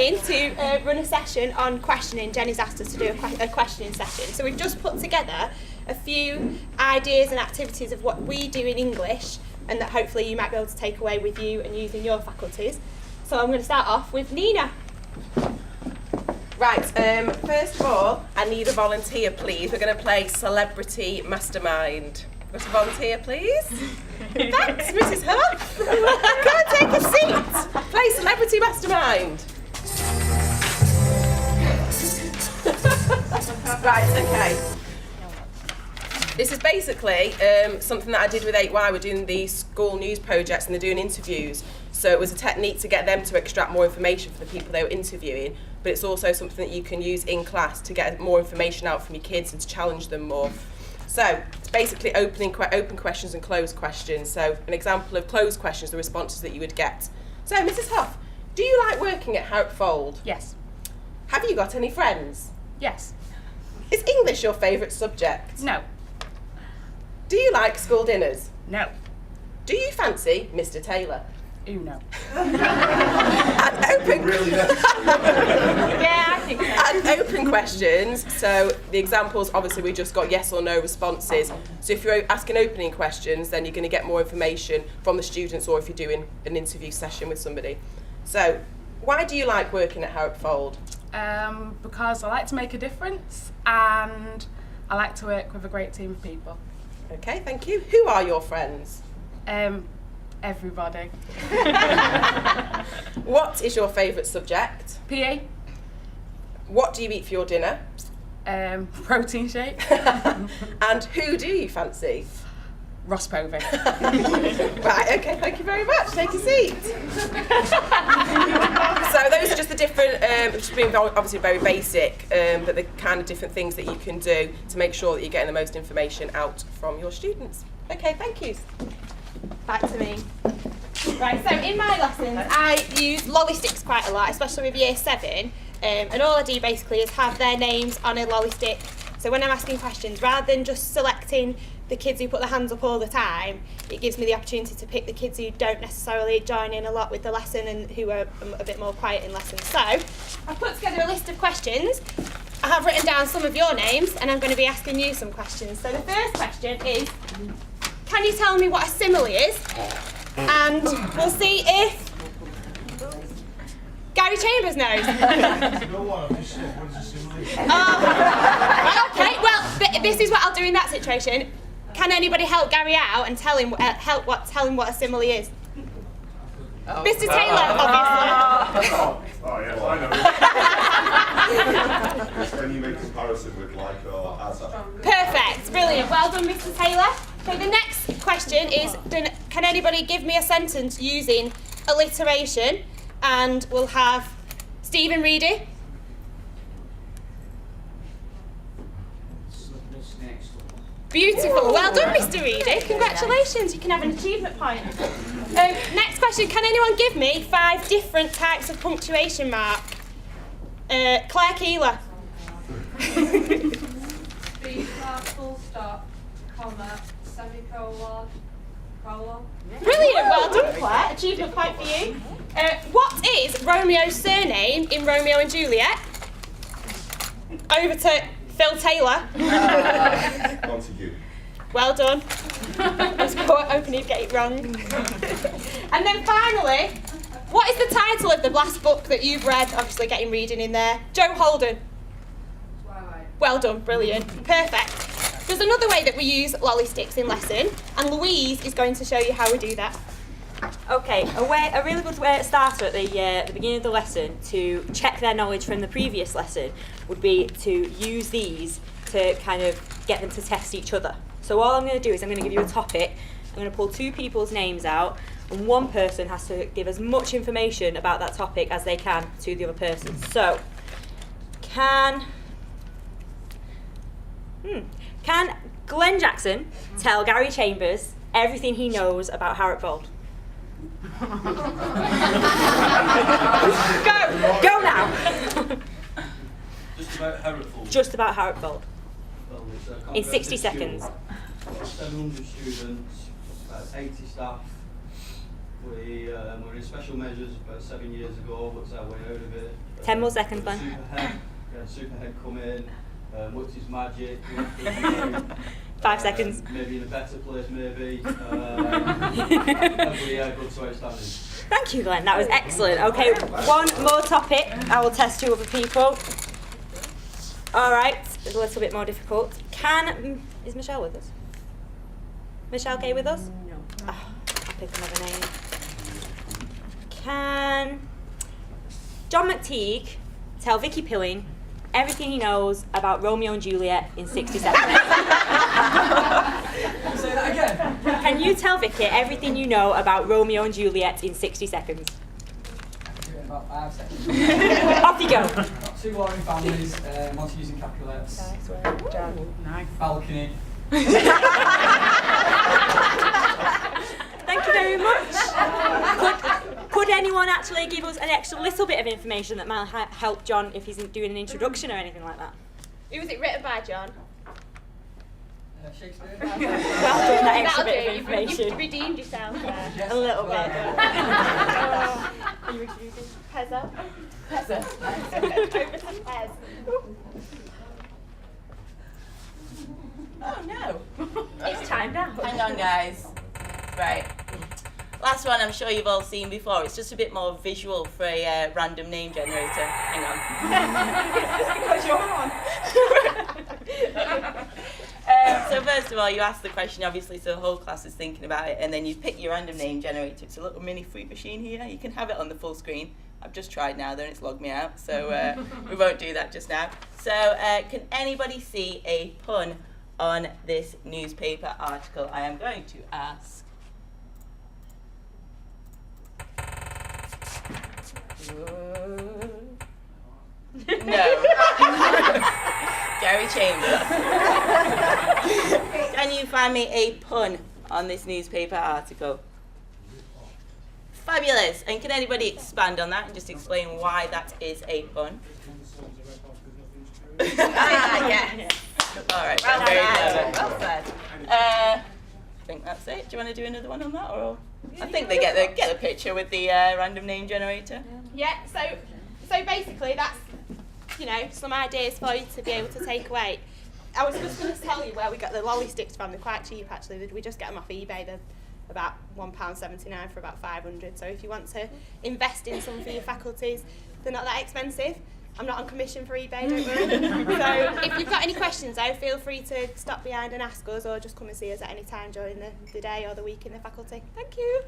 in to run a session on questioning. Jenny's asked us to do a questioning session. So we've just put together a few ideas and activities of what we do in English and that hopefully you might be able to take away with you and use in your faculties. So I'm going to start off with Nina. Right, first of all, I need a volunteer, please. We're going to play Celebrity Mastermind. Got a volunteer, please? Thanks, Mrs. Huff. Come and take a seat. Play Celebrity Mastermind. Right, okay. This is basically something that I did with 8Y. We're doing these school news projects and they're doing interviews. So it was a technique to get them to extract more information for the people they were interviewing, but it's also something that you can use in class to get more information out from your kids and to challenge them more. So it's basically open questions and closed questions. So an example of closed questions, the responses that you would get. So Mrs. Huff, do you like working at Harrop Fold? Yes. Have you got any friends? Yes. Is English your favourite subject? No. Do you like school dinners? No. Do you fancy Mr. Taylor? Ooh, no. And open questions. So the examples, obviously, we just got yes or no responses. So if you're asking opening questions, then you're going to get more information from the students, or if you're doing an interview session with somebody. So why do you like working at Harrop Fold? Because I like to make a difference and I like to work with a great team of people. Okay, thank you. Who are your friends? Everybody. What is your favourite subject? PE. What do you eat for your dinner? Protein shake. And who do you fancy? Ross Povey. Right, okay, thank you very much. Take a seat. So those are just the different, which has been obviously very basic, but the kind of different things that you can do to make sure that you're getting the most information out from your students. Okay, thank you. Back to me. Right, so in my lessons I use lolly sticks quite a lot, especially with year 7, and all I do basically is have their names on a lolly stick. So when I'm asking questions, rather than just selecting the kids who put their hands up all the time, it gives me the opportunity to pick the kids who don't necessarily join in a lot with the lesson and who are a bit more quiet in lessons. So I've put together a list of questions. I have written down some of your names and I'm going to be asking you some questions. So the first question is, can you tell me what a simile is? And we'll see if Gary Chambers knows. Okay, well, this is what I'll do in that situation. Can anybody help Gary out and tell him what a simile is? Oh. Mr. Taylor, obviously. Oh yes, I know. It's when you make a comparison with like or as a. Perfect, brilliant. Well done, Mr. Taylor. So the next question is, can anybody give me a sentence using alliteration? And we'll have Stephen Reedy. Beautiful. Well done, Mr. Reedy. Congratulations. You can have an achievement point. Next question. Can anyone give me 5 different types of punctuation mark? Claire Keeler. Full stop, comma, semicolon, colon. Brilliant. Well done, Claire. Achievement point for you. What is Romeo's surname in Romeo and Juliet? Over to Phil Taylor. Montague. Well done. I was quite hoping he'd get it wrong. And then finally, what is the title of the last book that you've read? Obviously getting reading in there. Joe Holden. Twilight. Well done, brilliant. Perfect. There's another way that we use lolly sticks in lesson, and Louise is going to show you how we do that. Okay, a really good starter at the beginning of the lesson to check their knowledge from the previous lesson would be to use these to kind of get them to test each other. So all I'm going to do is I'm going to give you a topic, I'm going to pull 2 people's names out, and one person has to give as much information about that topic as they can to the other person. So, can Glenn Jackson tell Gary Chambers everything he knows about Harrop Fold? Go now. Just about Harrop Fold. Just about Harrop Fold. Well, it's a In 60 comprehensive seconds. school. 700 students, about 80 staff. We were in special measures about 7 years ago, worked our way out of it. 10 more seconds, Glenn. Superhead, Superhead come in, worked his magic. 5 seconds. Maybe in a better place, maybe. And we got to outstanding. Thank you, Glenn. That was excellent. Okay, one more topic. I will test two other people. All right, it's a little bit more difficult. Is Michelle with us? Michelle Gay with us? No. Oh, I'll pick another name. Can John McTeague tell Vicky Pilling everything he knows about Romeo and Juliet in 60 seconds? Say that again. Can you tell Vicky everything you know about Romeo and Juliet in 60 seconds? I can do it in about 5 seconds. Off you go. Got 2 warring families, one's using Capulets. Nice. Balcony. Thank you very much. Could anyone actually give us an extra little bit of information that might help John if he's doing an introduction or anything like that? Who was it written by, John? Shakespeare. Well done, that extra That'll bit of do. information. You've redeemed yourself there. A little bit. Are you introducing Pezzo? Pezzo. Over to Pez. Oh no. It's time now. Hang on, guys. Right. Last one I'm sure you've all seen before. It's just a bit more visual for a random name generator. Hang on. Because you're on. So first of all, you ask the question, obviously, so the whole class is thinking about it, and then you pick your random name generator. It's a little mini fruit machine here. You can have it on the full screen. I've just tried now, then it's logged me out, so we won't do that just now. So can anybody see a pun on this newspaper article I am going to ask? No. Gary Chambers. Can you find me a pun on this newspaper article? Fabulous. And can anybody expand on that and just explain why that is a pun? Yes. All right. Well very said. clever. Well said. I think that's it. Do you want to do another one on that, or? I think they get the picture with the random name generator. Yeah, so basically that's, you know, some ideas for you to be able to take away. I was just going to tell you where we got the lolly sticks from. They're quite cheap actually. We just get them off eBay. They're about £1.79 for about 500. So if you want to invest in some for your faculties, they're not that expensive. I'm not on commission for eBay, don't worry. So if you've got any questions though, feel free to stop behind and ask us, or just come and see us at any time during the day or the week in the faculty. Thank you.